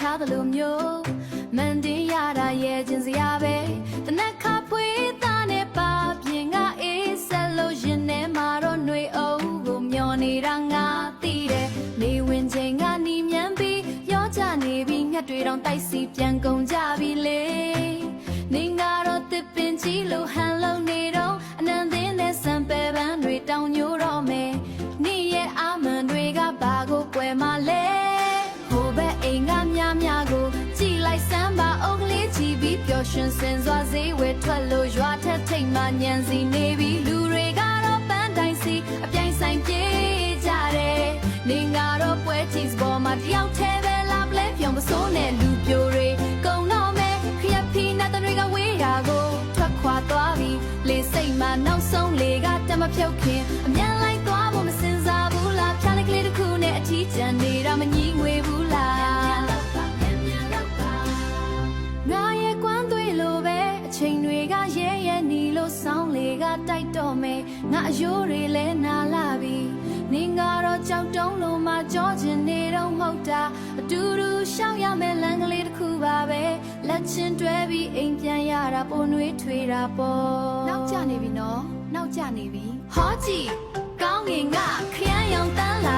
ထားသလိုမျိုးမန်တင်ရတာရဲ့ချင်းစရာပဲတနက်ခါဖွေးသားနဲ့ပါပြင်ကအေးဆက်လို့ရင်ထဲမှာတော့နှွေအုပ်ကိုမျောနေတာငါသိတယ်နေဝင်ချိန်ကနီးမြန်းပြီးရောကြနေပြီးငှက်တွေတောင်တိုက်စီပြန်ကုန်ကြပြီလေနေငါတော့တစ်ပင်ကြီးလို့ဟန်လုံးနေတော့အနံသင်းနဲ့စံပယ်ပန်းတွေတောင်ညိုတော့မယ်နေရဲ့အာမန်တွေကဘာကိုကွယ်မလဲဟိုဘက်အိမ်ကများကိုကြည်လိုက်စမ်းပါအုပ်ကလေးကြည့်ပြီးပျော်ရွှင်စင်စွာဈေးဝယ်ထွက်လို့ရွာထက်ထိတ်မှညံစီနေပြီးလူတွေကတော့ပန်းတိုင်းစီအပြိုင်ဆိုင်ပြေးကြတယ်နေငါတော့ပွဲချီစပေါ်မှာတယောက်တည်းပဲလာပလဲပြောင်းမစိုးနဲ့လူပြိုတွေကုန်တော့မယ်ခရဖီနာတတွေကဝေးရာကိုထွက်ခွာသွားပြီးလေစိတ်မှနောက်ဆုံးလေကတမဖြုတ်ခင်အမြန်လိုက်သွားဖို့မစင်စားဘူးလားဖြားလိုက်ကလေးတစ်ခုနဲ့အထီးကျန်နေတာမငြီးငွေဘူးလားငါရဲ့ကွမ်းသွေးလိုပဲအချိန်တွေကရဲရဲနီလို့ဆောင်းလေကတိုက်တော့မယ်ငါအယိုးတွေလဲနာလာပြီနေငါတော့ကြောက်တုံးလို့မှကြောချင်နေတော့မဟုတ်တာအတူတူရှောက်ရမယ်လမ်းကလေးတစ်ခုပါပဲလက်ချင်းတွဲပြီးအိမ်ပြန်ရတာပိုနှွေးထွေးတာပေါ့နောက်ကျနေပြီနော်နောက်ကျနေပြီဟောကြည့်ကောင်းငင်ကခရမ်းရောင်တန်းလာ